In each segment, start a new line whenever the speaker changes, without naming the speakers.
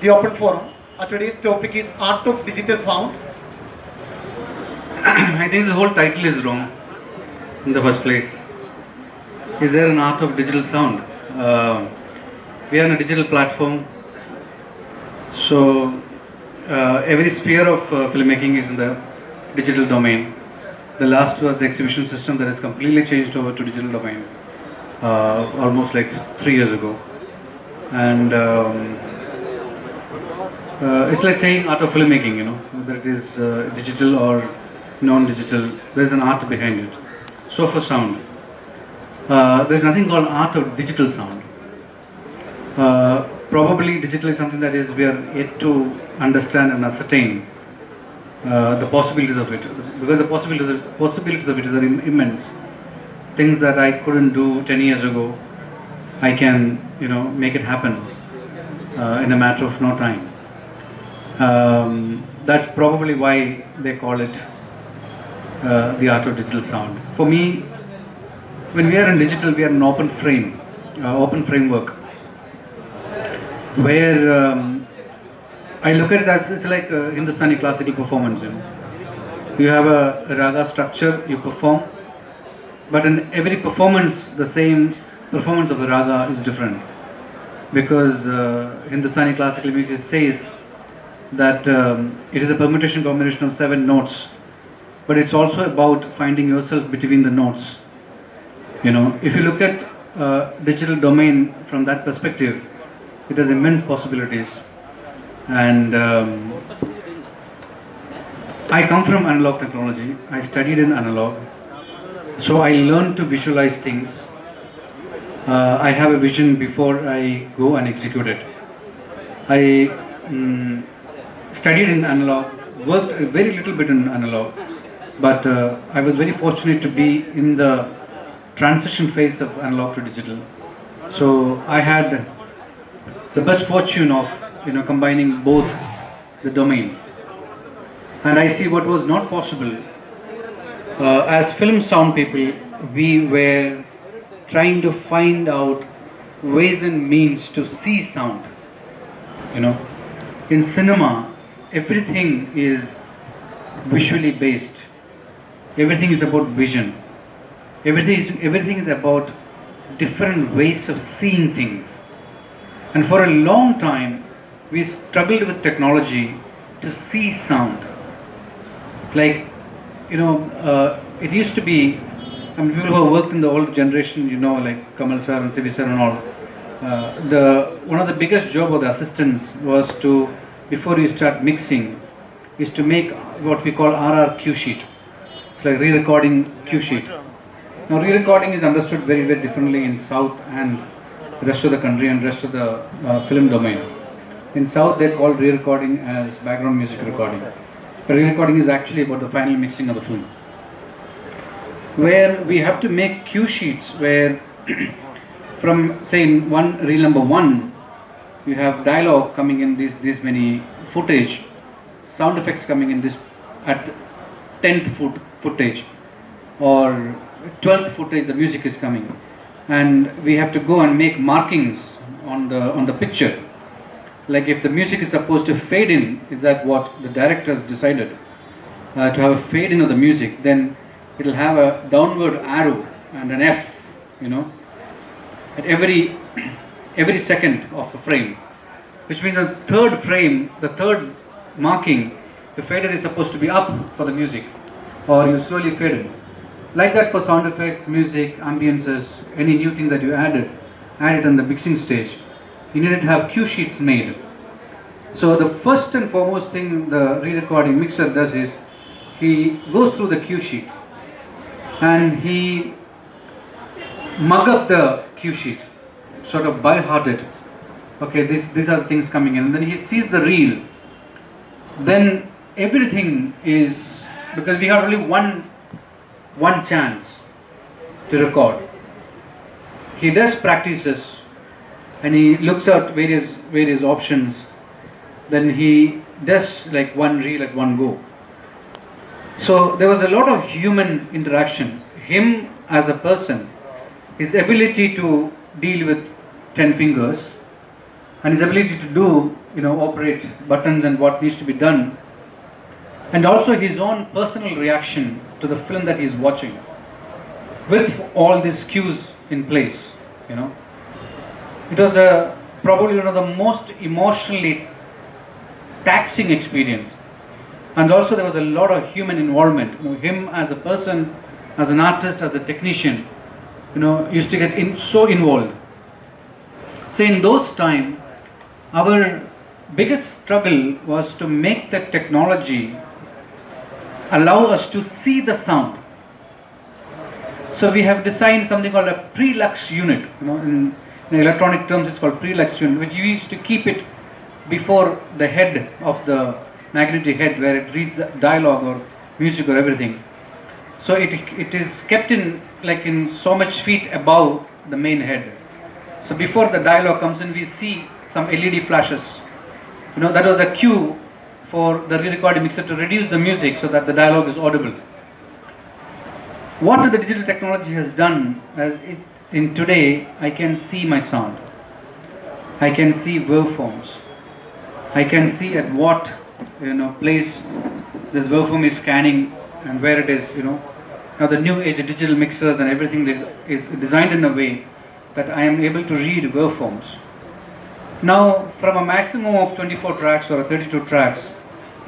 the open forum. Today's topic is Art of Digital Sound.
I think the whole title is wrong in the first place. Is there an art of digital sound? We are on a digital platform, so every sphere of filmmaking is in the digital domain. The last was the exhibition system that has completely changed over to digital domain almost like 3 years ago. And it's like saying art of filmmaking, you know, whether it is digital or non-digital, there's an art behind it. So for sound, there's nothing called art of digital sound. Probably digital is something that is we are yet to understand and ascertain the possibilities of it, because the possibilities of it are immense. Things that I couldn't do 10 years ago, I can, you know, make it happen in a matter of no time. That's probably why they call it the art of digital sound. For me, when we are in digital, we are an open framework, where I look at it as it's like Hindustani classical performance. You know, you have a raga structure, you perform, but in every performance, the same performance of the raga is different, because Hindustani classical music says that it is a permutation combination of 7 notes, but it's also about finding yourself between the notes. You know, if you look at digital domain from that perspective, it has immense possibilities. And I come from analog technology. I studied in analog, so I learned to visualize things. I have a vision before I go and execute it. I studied in analog, worked a very little bit in analog, but I was very fortunate to be in the transition phase of analog to digital. So I had the best fortune of, you know, combining both the domain, and I see what was not possible. As film sound people, we were trying to find out ways and means to see sound. You know, in cinema, everything is visually based. Everything is about vision. Everything is about different ways of seeing things. And for a long time, we struggled with technology to see sound. Like, you know, it used to be, I mean, people who have worked in the old generation, you know, like Kamal sir and Sivi sir and all, one of the biggest job of the assistants was to, before you start mixing, is to make what we call RR cue sheet. It's like re-recording cue sheet. Now, re-recording is understood very, very differently in South and rest of the country and rest of the film domain. In South, they call re-recording as background music recording. But re-recording is actually about the final mixing of the film, where we have to make cue sheets where from, say, in reel number 1, you have dialogue coming in this many footage, sound effects coming in this at 10th footage, or 12th footage the music is coming, and we have to go and make markings on the picture. Like if the music is supposed to fade in, is that what the director has decided, to have a fade in of the music, then it will have a downward arrow and an F, you know, at every second of the frame, which means the third frame, the third marking, the fader is supposed to be up for the music, or you slowly fade in. Like that for sound effects, music, ambiences, any new thing that you add it on the mixing stage, you needed to have cue sheets made. So the first and foremost thing the re-recording mixer does is he goes through the cue sheet and he mug up the cue sheet, sort of by heart it. Okay, these are the things coming in, and then he sees the reel. Then everything is, because we have only one chance to record. He does practices and he looks at various options. Then he does like one reel at one go. So there was a lot of human interaction. Him as a person, his ability to deal with 10 fingers, and his ability to do operate buttons and what needs to be done, and also his own personal reaction to the film that he's watching, with all these cues in place. It was probably one of the most emotionally taxing experience, and also there was a lot of human involvement. Him as a person, as an artist, as a technician, used to get so involved. So in those times, our biggest struggle was to make the technology allow us to see the sound. So we have designed something called a pre-lux unit. In electronic terms, it's called pre-lux unit, which we used to keep it before the head of the magnetic head, where it reads dialogue or music or everything. So it is kept in so much feet above the main head. So before the dialogue comes in, we see some LED flashes. That was the cue for the re-recording mixer to reduce the music so that the dialogue is audible. What the digital technology has done, in today, I can see my sound. I can see waveforms. I can see at what place this waveform is scanning and where it is. Now the new age digital mixers and everything is designed in a way that I am able to read waveforms. Now, from a maximum of 24 tracks or 32 tracks,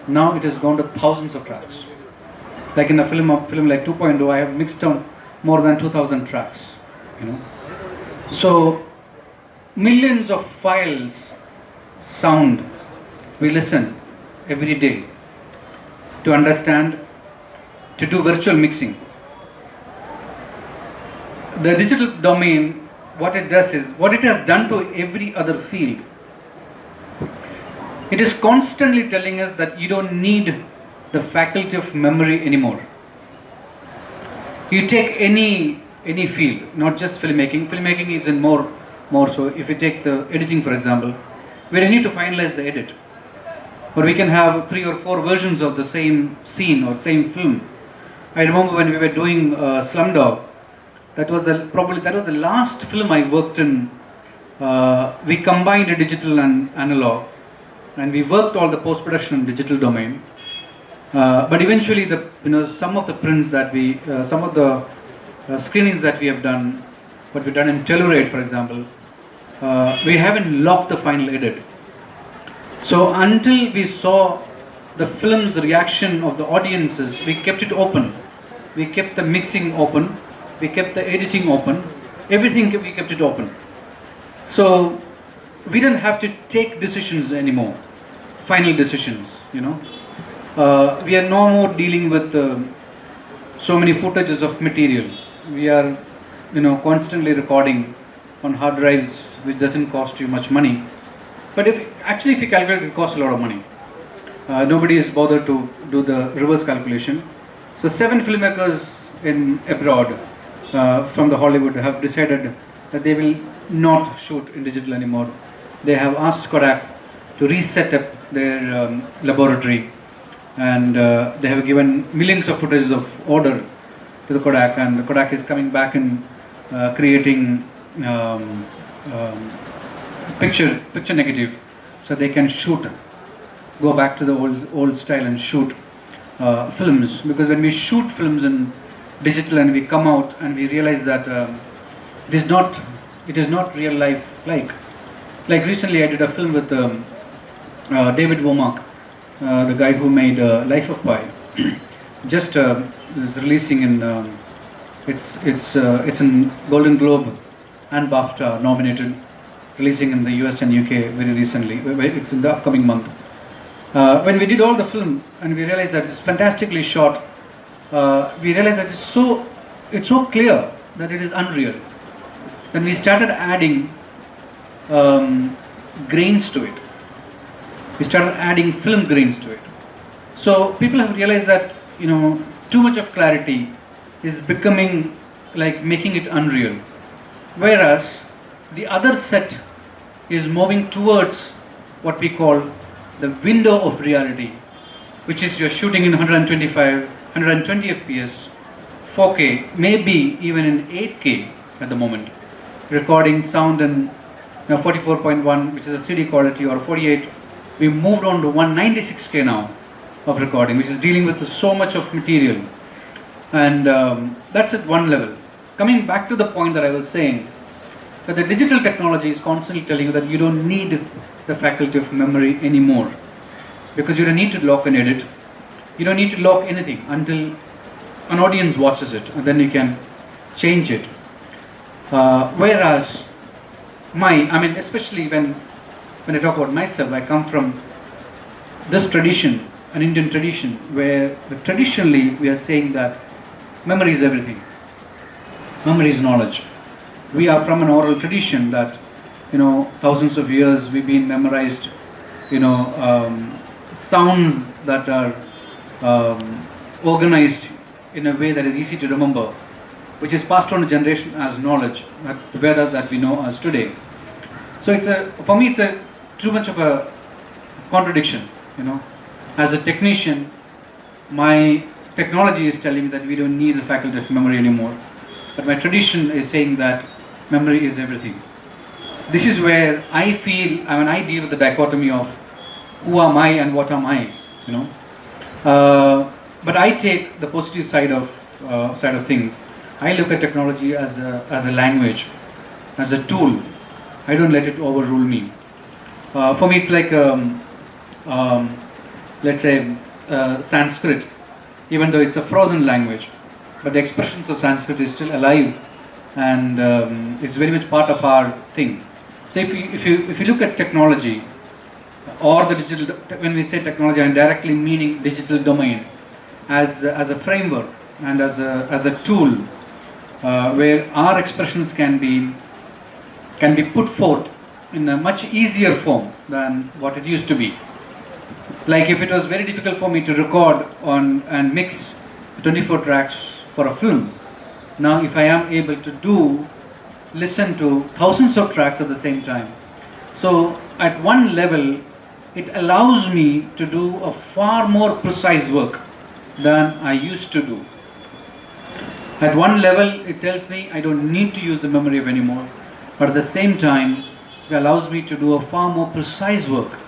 now it has gone to thousands of tracks. Like in a film like 2.0, I have mixed down more than 2,000 tracks. So millions of files, sound, we listen every day to understand, to do virtual mixing. The digital domain, what it does is, what it has done to every other field, it is constantly telling us that you don't need the faculty of memory anymore. You take any field, not just filmmaking. Filmmaking is in more so. If you take the editing, for example, where you need to finalize the edit, or we can have 3 or 4 versions of the same scene or same film. I remember when we were doing Slumdog, that was the last film I worked in. We combined digital and analog, and we worked all the post-production in digital domain. But eventually, some of the prints that some of the screenings that we have done, what we've done in Telluride, for example, we haven't locked the final edit. So until we saw the film's reaction of the audiences, we kept it open. We kept the mixing open. We kept the editing open. Everything, we kept it open. So we didn't have to take decisions anymore, final decisions. We are no more dealing with so many footages of material. We are, constantly recording on hard drives, which doesn't cost you much money. But if you calculate, it costs a lot of money. Nobody is bothered to do the reverse calculation. So 7 filmmakers in abroad from the Hollywood have decided that they will not shoot in digital anymore. They have asked Kodak to reset up their laboratory, and they have given millions of footage of order to the Kodak, and the Kodak is coming back and creating picture negative, so they can go back to the old style and shoot films. Because when we shoot films in digital and we come out and we realize that it is not real life like recently I did a film with David Womack, the guy who made Life of Pi. Just is releasing in it's in Golden Globe and BAFTA nominated, releasing in the US and UK very recently. It's in the upcoming month. When we did all the film and we realized that it's fantastically shot, we realized that it's so clear that it is unreal. Then we started adding grains to it. We started adding film grains to it. So people have realized that too much of clarity is becoming like making it unreal, whereas the other set is moving towards what we call the window of reality, which is you're shooting in 120 fps, 4K, maybe even in 8K at the moment, recording sound in 44.1, which is a CD quality, or 48 We moved on to 196K now of recording, which is dealing with so much of material. And that's at one level. Coming back to the point that I was saying, that the digital technology is constantly telling you that you don't need the faculty of memory anymore, because you don't need to lock and edit. You don't need to lock anything until an audience watches it, and then you can change it. Whereas especially when I talk about myself, I come from this tradition, an Indian tradition, where traditionally we are saying that memory is everything. Memory is knowledge. We are from an oral tradition that, thousands of years we've been memorized, sounds that are organized in a way that is easy to remember, which is passed on to generation as knowledge, the Vedas that we know as today. So for me, it's too much of a contradiction. As a technician, my technology is telling me that we don't need the faculty of memory anymore, but my tradition is saying that memory is everything. This is where I feel, I deal with the dichotomy of who am I and what am I, but I take the positive side of things. I look at technology as a language, as a tool. I don't let it overrule me. For me, it's like let's say Sanskrit, even though it's a frozen language, but the expressions of Sanskrit is still alive, and it's very much part of our thing. So if you look at technology or the digital, when we say technology, I'm directly meaning digital domain as a framework and as a tool where our expressions can be put forth in a much easier form than what it used to be. Like if it was very difficult for me to record and mix 24 tracks for a film, now if I am able to listen to thousands of tracks at the same time. So at one level, it allows me to do a far more precise work than I used to do. At one level, it tells me I don't need to use the memory of anymore, but at the same time, it allows me to do a far more precise work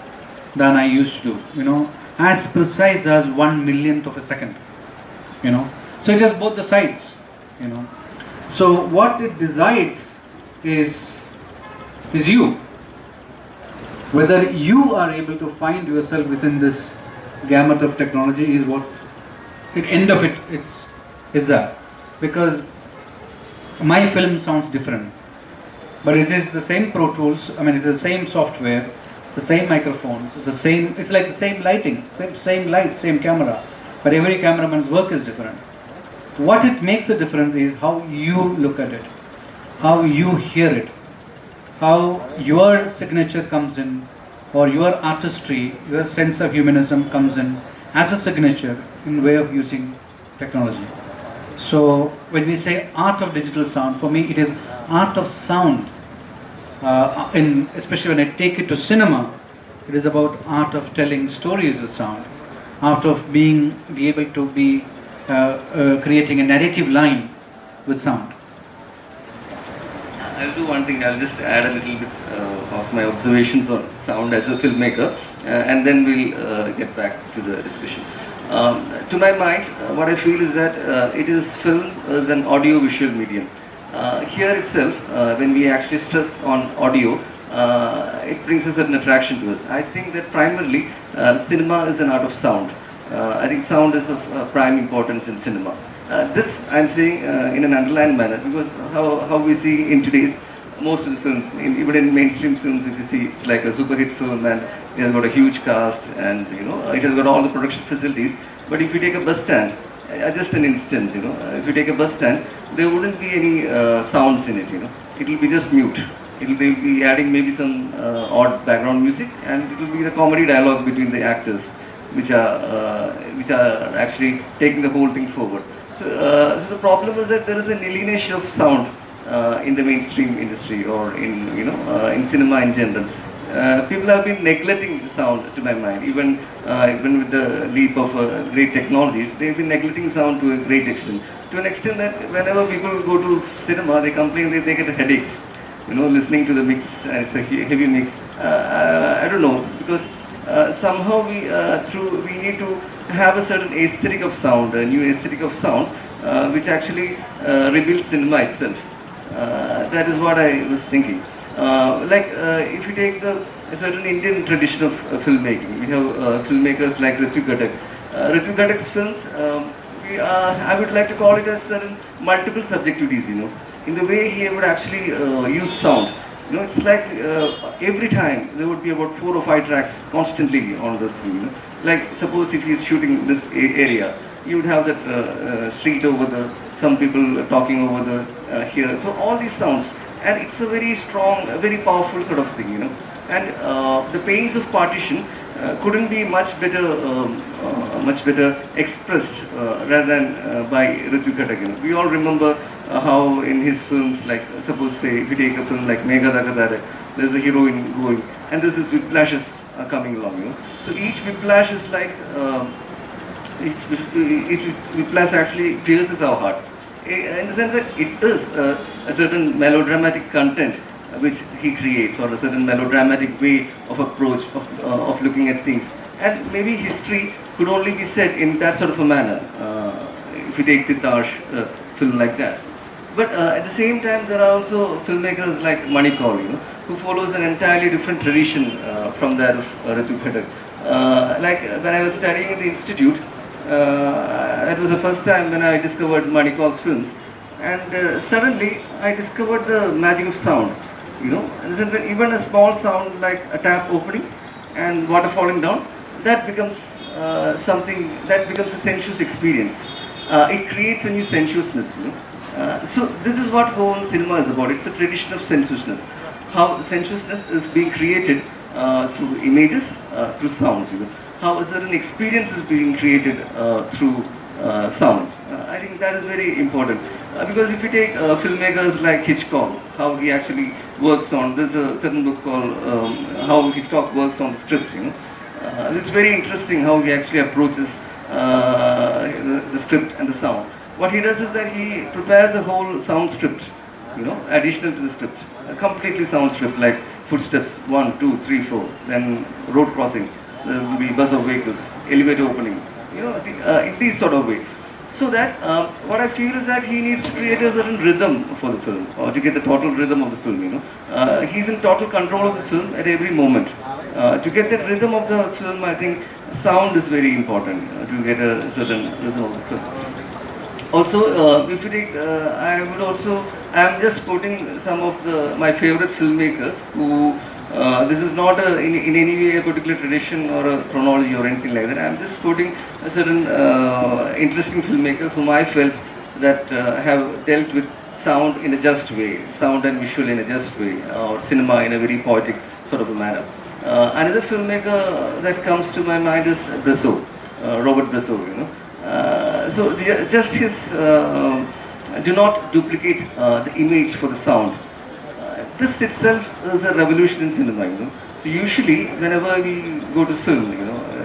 than I used to do, as precise as 1/1,000,000th of a second, So it has both the sides, So what it decides is you. Whether you are able to find yourself within this gamut of technology is what, at end of it, is that. Because my film sounds different, but it is the same Pro Tools, it's the same software, the same microphones, it's like the same lighting, same light, same camera, but every cameraman's work is different. What it makes a difference is how you look at it, how you hear it, how your signature comes in, or your artistry, your sense of humanism comes in as a signature in way of using technology. So when we say art of digital sound, for me it is art of sound. Especially when I take it to cinema, it is about art of telling stories with sound, art of be able to be creating a narrative line with sound.
I'll do one thing. I'll just add a little bit of my observations on sound as a filmmaker, and then we'll get back to the discussion. To my mind, what I feel is that film is an audio-visual medium. Here itself, when we actually stress on audio, it brings a certain attraction to us. I think that primarily cinema is an art of sound. I think sound is of prime importance in cinema. This I'm saying in an underlined manner, because how we see in today's most of the films, even in mainstream films, if you see, it's like a super hit film and it has got a huge cast and it has got all the production facilities. But if you take a bus stand, just an instance, if you take a bus stand, there wouldn't be any sounds in it. It will be just mute. It will be adding maybe some odd background music, and it will be the comedy dialogue between the actors, which are actually taking the whole thing forward. So the problem is that there is an alienation of sound in the mainstream industry, or in cinema in general. People have been neglecting the sound, to my mind. Even with the leap of great technologies, they've been neglecting sound to a great extent. To an extent that whenever people go to cinema, they complain that they get headaches. Listening to the mix, and it's a heavy mix. I don't know, because somehow we need to have a certain aesthetic of sound, a new aesthetic of sound, which actually rebuilds cinema itself. That is what I was thinking. If you take a certain Indian tradition of filmmaking, we have filmmakers like Rasool Pookutty. Rasool Pookutty's films, I would like to call it as certain multiple subjectivities, in the way he would actually use sound. It's like every time there would be about 4 or 5 tracks constantly on the screen. Like suppose if he's shooting this area, you would have that street over the, some people talking over the here. So all these sounds, and it's a very strong, a very powerful sort of thing, And the pains of partition couldn't be much better expressed rather than by Rasool Pookutty. We all remember how in his films, like suppose say if you take a film like Megha, there's a heroine going, and this is whiplashes coming along. So each whiplash is like each whiplash actually pierces our heart, in the sense that it is a certain melodramatic content which he creates, or a certain melodramatic way of approach of looking at things. And maybe history could only be said in that sort of a manner, if you take Titash film like that. But at the same time, there are also filmmakers like Manikal, who follows an entirely different tradition from that of Rasool Pookutty. Like when I was studying in the institute, that was the first time when I discovered Manikal's films, and suddenly I discovered the magic of sound. Even a small sound like a tap opening and water falling down, that becomes something that becomes a sensuous experience. It creates a new sensuousness. So this is what whole cinema is about. It's a tradition of sensuousness. How sensuousness is being created through images, through sounds. How a certain experience is being created through sounds. I think that is very important. Because if you take filmmakers like Hitchcock, how he actually works on, there's a certain book called How Hitchcock Works on Scripts. It's very interesting how he actually approaches the script and the sound. What he does is that he prepares a whole sound script, additional to the script, a completely sound script, like footsteps 1, 2, 3, 4, then road crossing, there will be buzz of vehicles, elevator opening, in these sort of way. So that what I feel is that he needs to create a certain rhythm for the film, or to get the total rhythm of the film. He's in total control of the film at every moment. To get that rhythm of the film, I think sound is very important to get a certain rhythm of the film. Also, if you take, I'm just quoting some of my favorite filmmakers who. This is not in any way a particular tradition or a chronology or anything like that. I'm just quoting a certain interesting filmmakers whom I felt that have dealt with sound in a just way, sound and visual in a just way, or cinema in a very poetic sort of a manner. Another filmmaker that comes to my mind is Rasool, Robert Rasool. So just his do not duplicate the image for the sound. This itself is a revolution in cinema. So usually, whenever we go to film,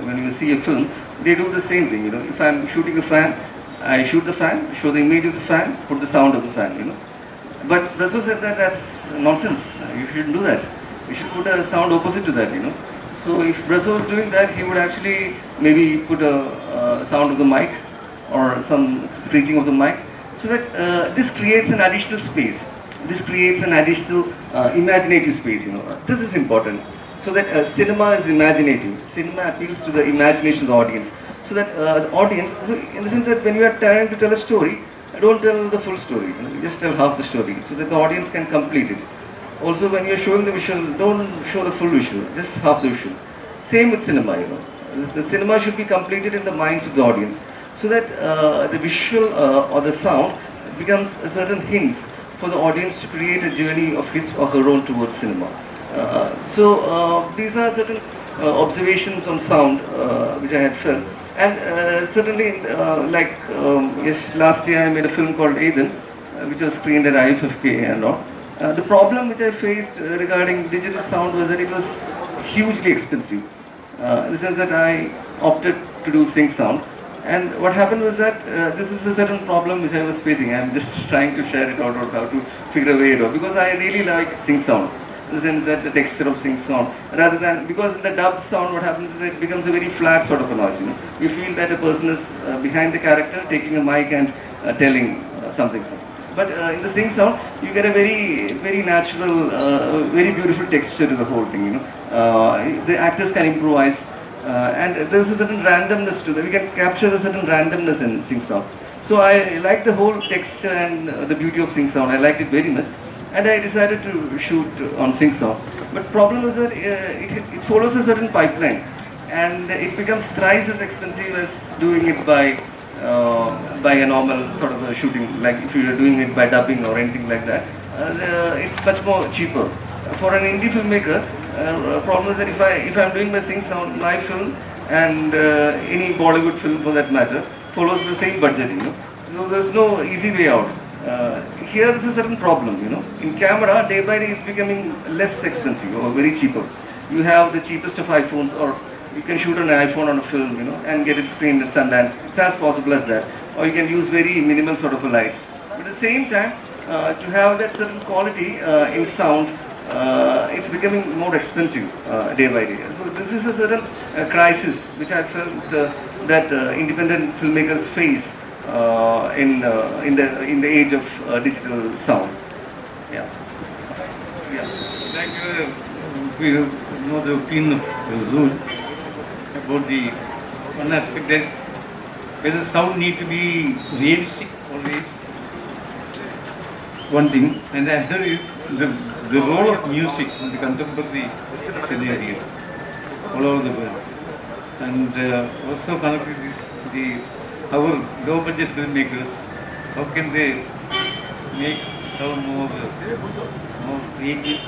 when you see a film, they do the same thing. If I'm shooting a fan, I shoot the fan, show the image of the fan, put the sound of the fan. But Rasool said that that's nonsense. You shouldn't do that. You should put a sound opposite to that. So if Rasool was doing that, he would actually maybe put a sound of the mic or some screeching of the mic, so that this creates an additional space. This creates an additional imaginative space. This is important, so that cinema is imaginative. Cinema appeals to the imagination of the audience, so that the audience, in the sense that when you are trying to tell a story, don't tell the full story. You just tell half the story, so that the audience can complete it. Also, when you are showing the visual, don't show the full visual, just half the visual. Same with cinema. The cinema should be completed in the minds of the audience, so that the visual or the sound becomes a certain hint for the audience to create a journey of his or her own towards cinema. So these are certain observations on sound which I had felt. And certainly, yes, last year I made a film called Eden, which was screened at IFFK and all. The problem which I faced regarding digital sound was that it was hugely expensive. In the sense that I opted to do sync sound. And what happened was that this is a certain problem which I was facing. I'm just trying to share it out or how to figure a way out, because I really like sync sound. in the sense that the texture of sync sound, rather than, because in the dubbed sound what happens is it becomes a very flat sort of a noise, you know. You feel that a person is behind the character taking a mic and telling something. But in the sync sound, you get a very natural, very beautiful texture to the whole thing, you know. The actors can improvise, and there's a certain randomness to that. We can capture a certain randomness in sync sound. So I like the whole texture and the beauty of sync sound. I liked it very much, and I decided to shoot on sync sound. But problem is that it follows a certain pipeline, and it becomes thrice as expensive as doing it by a normal sort of a shooting. Like if you are doing it by dubbing or anything like that, it's much more cheaper. For an indie filmmaker, problem is that if I'm doing my sync sound, my film and any Bollywood film for that matter follows the same budget, you know. So there's no easy way out. Here is a certain problem, you know. In camera, day by day it's becoming less expensive or very cheaper. You have the cheapest of iPhones, or you can shoot an iPhone on a film, you know, and get it screened at Sundance. It's as possible as that. Or you can use very minimal sort of a light. But at the same time, to have that certain quality in sound, it's becoming more expensive day by day. So this is a certain crisis which I felt that independent filmmakers face in the age of digital sound. Yeah. Yeah.
Thank you. We know the opinion of Rasool about the one aspect is whether sound need to be realistic always. One thing, and the other is the role of music in the contemporary scenario all over the world, and also connected this our low budget filmmakers, how can they make sound more creative?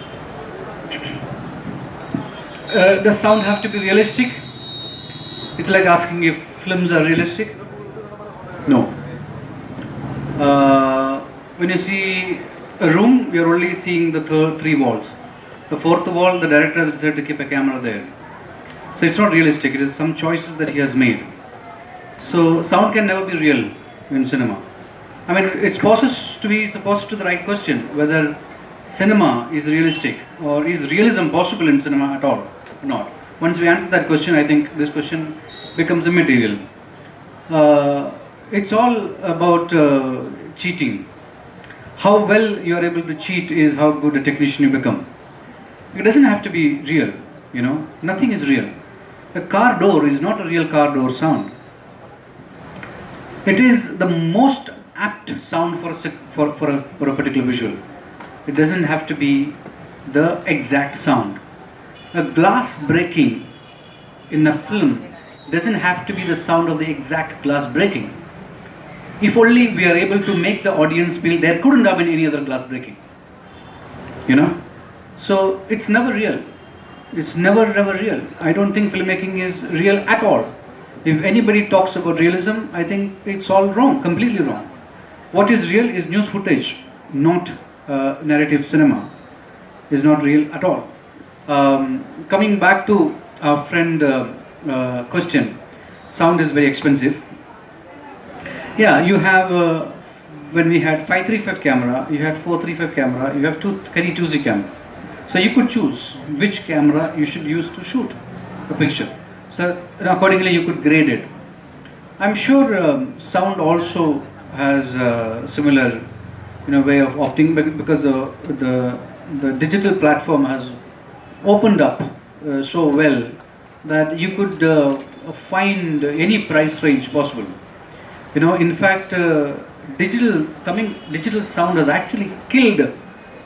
Does sound have to be realistic? It's like asking if films are realistic. No. When you see a room, you're only seeing the three walls. The fourth wall, the director has decided to keep a camera there. So it's not realistic. It is some choices that he has made. So sound can never be real in cinema. I mean, it's posed to the right question whether cinema is realistic or is realism possible in cinema at all or not. Once we answer that question, I think this question becomes immaterial. It's all about cheating. How well you are able to cheat is how good a technician you become. It doesn't have to be real, you know. Nothing is real. A car door is not a real car door sound. It is the most apt sound for a particular visual. It doesn't have to be the exact sound. A glass breaking in a film doesn't have to be the sound of the exact glass breaking. If only we are able to make the audience feel there couldn't have been any other glass breaking. You know? So it's never real. It's never real. I don't think filmmaking is real at all. If anybody talks about realism, I think it's all wrong, completely wrong. What is real is news footage, not narrative cinema. Is not real at all. Coming back to our friend question, sound is very expensive. Yeah, you have, when we had 535 camera, you had 435 camera, you have Canon 2Z camera. So you could choose which camera you should use to shoot a picture. So accordingly you could grade it. I'm sure sound also has a similar way of opting, because the digital platform has opened up so well that you could find any price range possible. In fact, digital sound has actually killed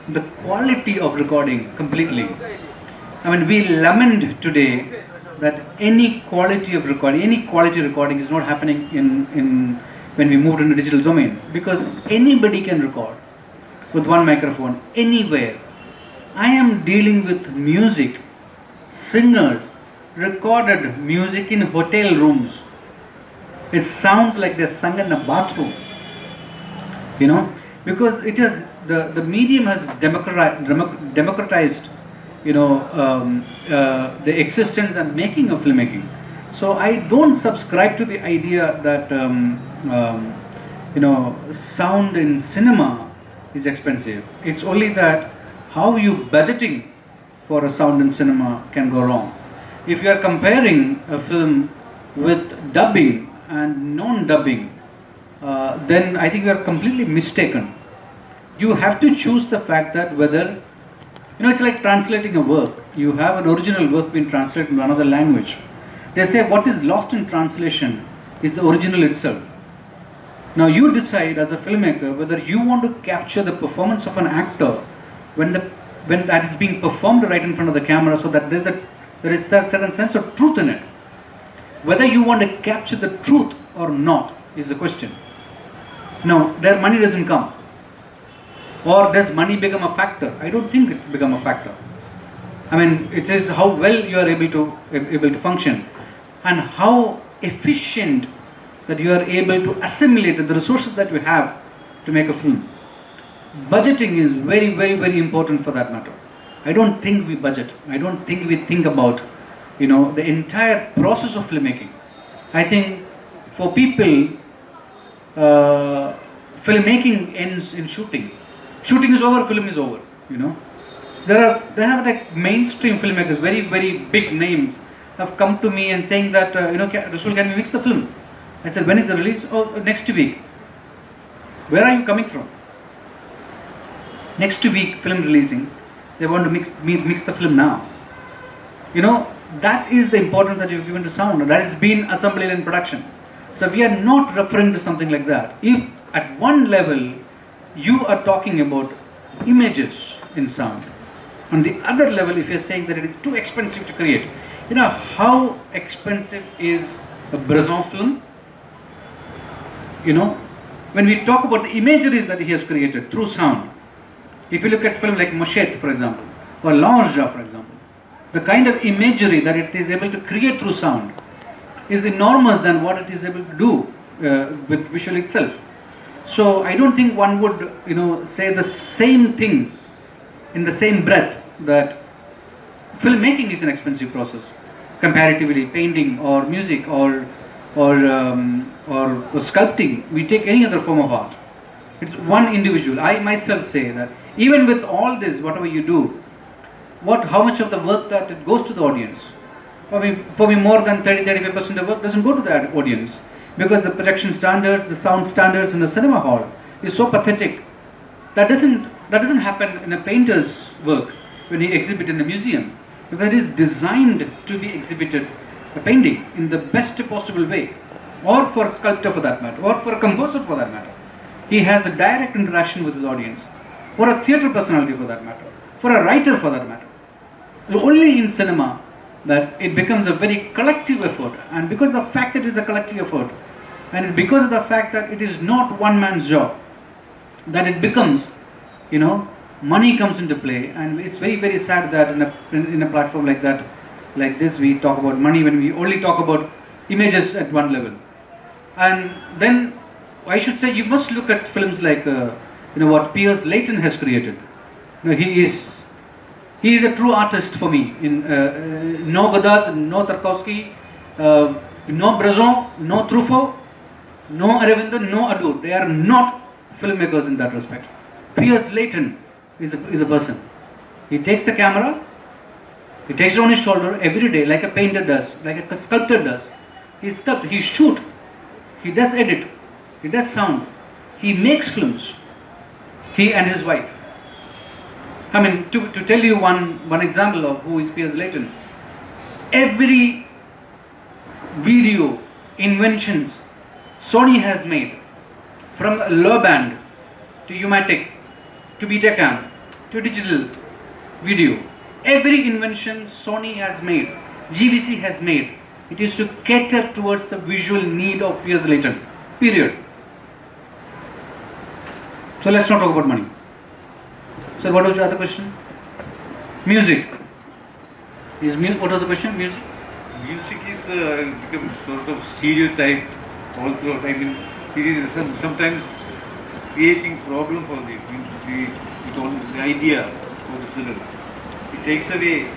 the quality of recording completely. I mean, we lament today that any quality recording is not happening in when we moved into digital domain, because anybody can record with one microphone anywhere. I am dealing with music, singers recorded music in hotel rooms. It sounds like they sung in a bathroom, because it has the medium has democratized the existence and making of filmmaking. So I don't subscribe to the idea that sound in cinema is expensive. It's only that how you budgeting for a sound in cinema can go wrong. If you are comparing a film with dubbing and non-dubbing, then I think you are completely mistaken. You have to choose the fact that whether, it's like translating a work. You have an original work being translated into another language. They say what is lost in translation is the original itself. Now you decide as a filmmaker whether you want to capture the performance of an actor when that is being performed right in front of the camera, so that there is a certain sense of truth in it. Whether you want to capture the truth or not is the question. Now, their money doesn't come. Or does money become a factor? I don't think it's become a factor. I mean, it is how well you are able to function and how efficient that you are able to assimilate the resources that you have to make a film. Budgeting is very, very, very important for that matter. I don't think we budget. I don't think we think about, the entire process of filmmaking. I think for people, filmmaking ends in shooting. Shooting is over, film is over. They have like mainstream filmmakers, very, very big names, have come to me and saying that, Rasool, can we mix the film? I said, when is the release? Oh, next week. Where are you coming from? Next week, film releasing. They want to mix the film now. That is the importance that you've given to sound. That has been assembled in production. So we are not referring to something like that. If at one level you are talking about images in sound, on the other level if you are saying that it is too expensive to create, how expensive is a Bresson film? When we talk about the imageries that he has created through sound, if you look at film like Machete, for example, or L'Ange, for example, the kind of imagery that it is able to create through sound is enormous than what it is able to do with visual itself. So I don't think one would, say the same thing in the same breath that filmmaking is an expensive process comparatively. Painting or music or sculpting, we take any other form of art. It's one individual. I myself say that even with all this, whatever you do, how much of the work that it goes to the audience? For me more than 30-35% of the work doesn't go to the audience, because the projection standards, the sound standards in the cinema hall is so pathetic. That doesn't happen in a painter's work when he exhibits in a museum, because it is designed to be exhibited, a painting, in the best possible way, or for a sculptor for that matter, or for a composer for that matter. He has a direct interaction with his audience, for a theatre personality for that matter, for a writer for that matter. Only in cinema that it becomes a very collective effort, and because of the fact that it is a collective effort, and because of the fact that it is not one man's job, that it becomes, money comes into play. And it's very, very sad that in a platform like that, like this, we talk about money when we only talk about images at one level. And then I should say you must look at films like what Piers Layton has created. He is a true artist for me. No Godard, no Tarkovsky, no Bresson, no Truffaut, no Aravindo, no Adur. They are not filmmakers in that respect. Piers Layton is a person. He takes the camera, he takes it on his shoulder every day, like a painter does, like a sculptor does. He sculpts, he shoots, he does edit, he does sound, he makes films. He and his wife. I mean, to tell you one example of who is Piers Layton, every video inventions Sony has made, from low band to U-matic to Betacam to digital video, every invention Sony has made, GVC has made, it is to cater towards the visual need of Piers Layton. Period. So let's not talk about money. So what was your other question? Music. What was the question? Music?
Music is become sort of stereotype all throughout. I mean, it is sometimes creating problem for the idea of the film. It takes away.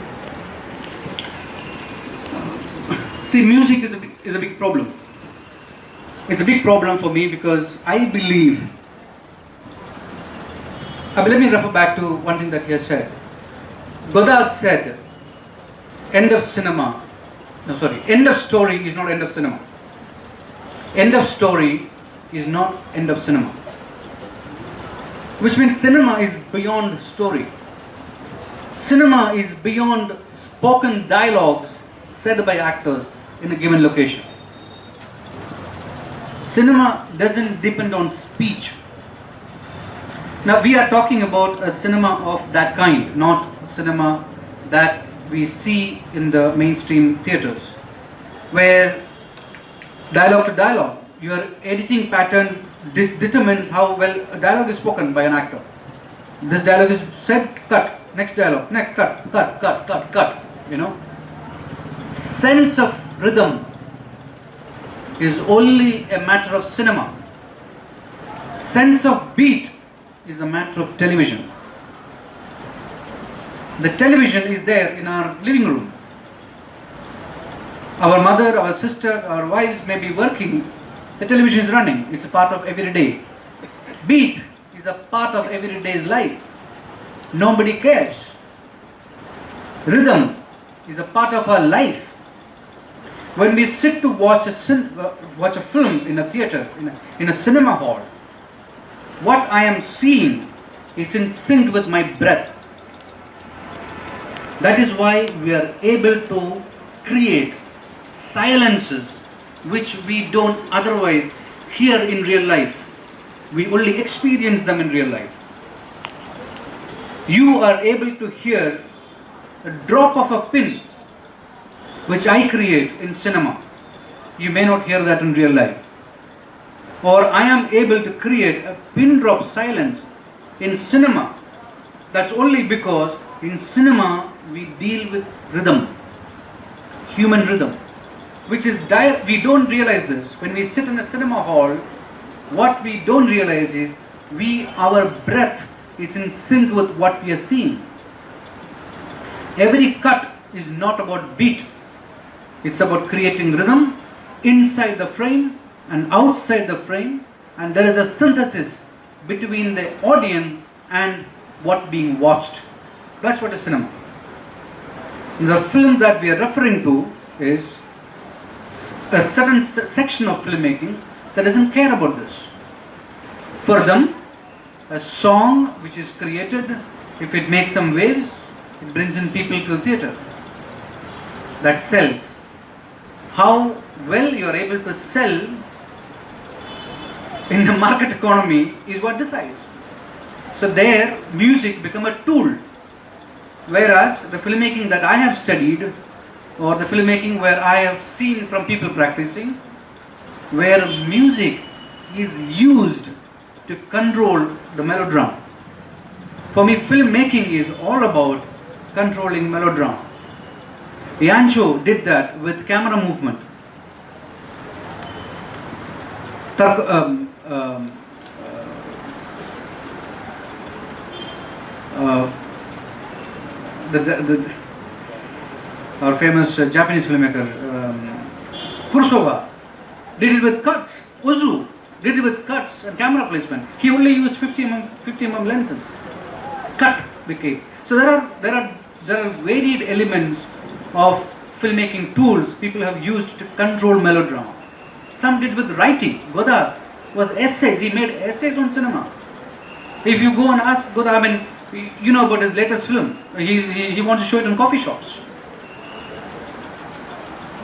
See, music is a big problem. It's a big problem for me because I believe. Let me refer back to one thing that he has said. Godard said, end of cinema, no sorry, end of story is not end of cinema. End of story is not end of cinema. Which means cinema is beyond story. Cinema is beyond spoken dialogues said by actors in a given location. Cinema doesn't depend on speech. Now we are talking about a cinema of that kind, not cinema that we see in the mainstream theatres, where dialogue to dialogue, your editing pattern determines how well a dialogue is spoken by an actor. This dialogue is said, cut, next dialogue, next, cut, you know. Sense of rhythm is only a matter of cinema. Sense of beat is a matter of television. The television is there in our living room. Our mother, our sister, our wives may be working, the television is running, it's a part of every day. Beat is a part of every day's life. Nobody cares. Rhythm is a part of our life. When we sit to watch a film in a theatre, in a cinema hall, what I am seeing is in sync with my breath. That is why we are able to create silences which we don't otherwise hear in real life. We only experience them in real life. You are able to hear a drop of a pin which I create in cinema. You may not hear that in real life. Or I am able to create a pin drop silence in cinema. That's only because in cinema we deal with rhythm, human rhythm, which is we don't realize this. When we sit in a cinema hall, what we don't realize is our breath is in sync with what we are seeing. Every cut is not about beat. It's about creating rhythm inside the frame and outside the frame, and there is a synthesis between the audience and what being watched. That's what is cinema. The films that we are referring to is a certain section of filmmaking that doesn't care about this. For them, a song which is created, if it makes some waves, it brings in people to the theatre. That sells. How well you are able to sell in the market economy is what decides. So there, music become a tool. Whereas the filmmaking that I have studied, or the filmmaking where I have seen from people practicing, where music is used to control the melodrama. For me, filmmaking is all about controlling melodrama. Yancho did that with camera movement. Our famous Japanese filmmaker Kurosawa did it with cuts. Ozu did it with cuts and camera placement. He only used 50mm lenses. Cut became. So there are varied elements of filmmaking tools people have used to control melodrama. Some did with writing. Godard was essays. He made essays on cinema. If you go and ask Godard, I mean, you know about his latest film. He wants to show it in coffee shops.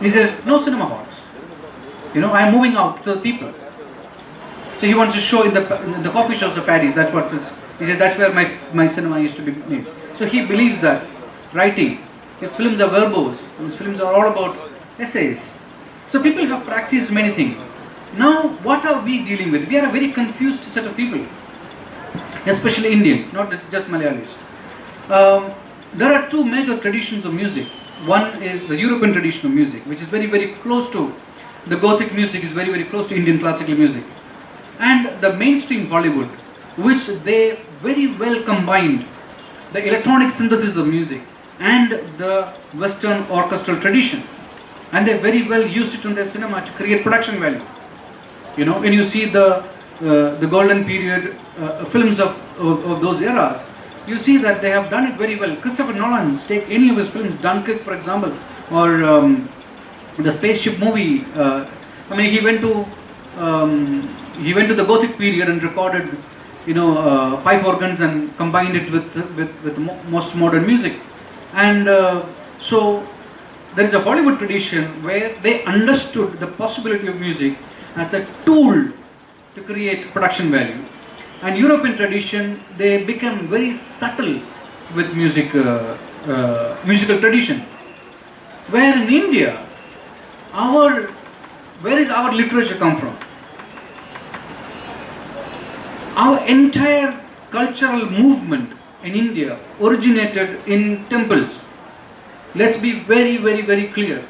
He says, no cinema halls. You know, I am moving out to the people. So he wants to show in the coffee shops of Paris. That's what it is. He says, that's where my cinema used to be made. So he believes that writing, his films are verbose. His films are all about essays. So people have practiced many things. Now, what are we dealing with? We are a very confused set of people, especially Indians, not just Malayalis. There are two major traditions of music. One is the European tradition of music, which is very, very close to the Gothic music, is very, very close to Indian classical music. And the mainstream Bollywood, which they very well combined the electronic synthesis of music and the Western orchestral tradition. And they very well used it in their cinema to create production value. You know, when you see the golden period films of those eras, you see that they have done it very well. Christopher Nolan, take any of his films, Dunkirk for example, or the spaceship movie. I mean, he went to the Gothic period and recorded, pipe organs and combined it with most modern music. And so there is a Hollywood tradition where they understood the possibility of music as a tool to create production value. And European tradition, they became very subtle with musical tradition. Where in India, where is our literature come from? Our entire cultural movement in India originated in temples. Let's be very, very, very clear.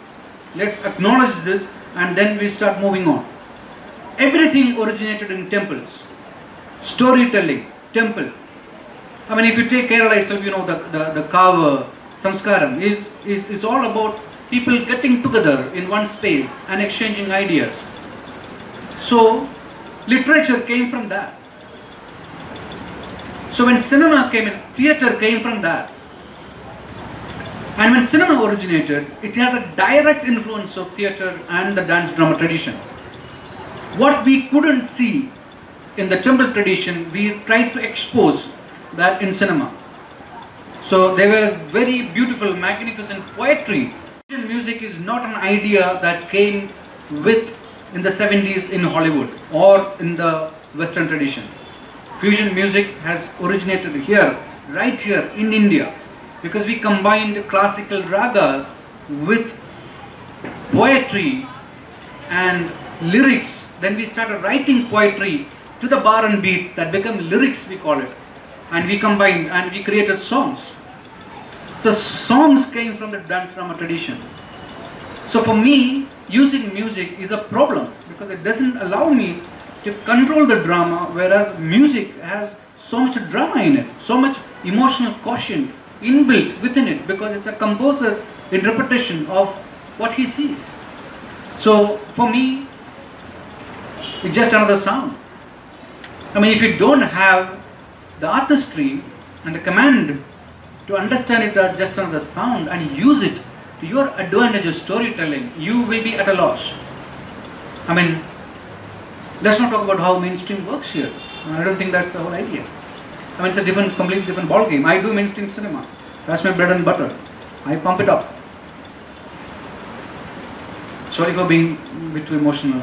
Let's acknowledge this and then we start moving on. Everything originated in temples. Storytelling, temple. I mean, if you take Kerala itself, the Kava, Samskaram is all about people getting together in one space and exchanging ideas. So, literature came from that. So when cinema came in, theatre came from that. And when cinema originated, it has a direct influence of theatre and the dance drama tradition. What we couldn't see in the temple tradition, we tried to expose that in cinema. So there were very beautiful, magnificent poetry. Music is not an idea that came in the 70s in Hollywood or in the Western tradition. Fusion music has originated here, right here in India, because we combined classical ragas with poetry and lyrics. Then we started writing poetry to the bar and beats that become lyrics, we call it. And we combined and we created songs. The songs came from the dance drama tradition. So for me, using music is a problem because it doesn't allow me to control the drama, whereas music has so much drama in it, so much emotional quotient inbuilt within it, because it's a composer's interpretation of what he sees. So for me, it's just another sound. I mean, if you don't have the artistry and the command to understand it as just another sound and use it to your advantage of storytelling, you will be at a loss. I mean, let's not talk about how mainstream works here. I don't think that's the whole idea. I mean, it's a completely different ballgame. I do mainstream cinema. That's my bread and butter. I pump it up. Sorry for being a bit too emotional.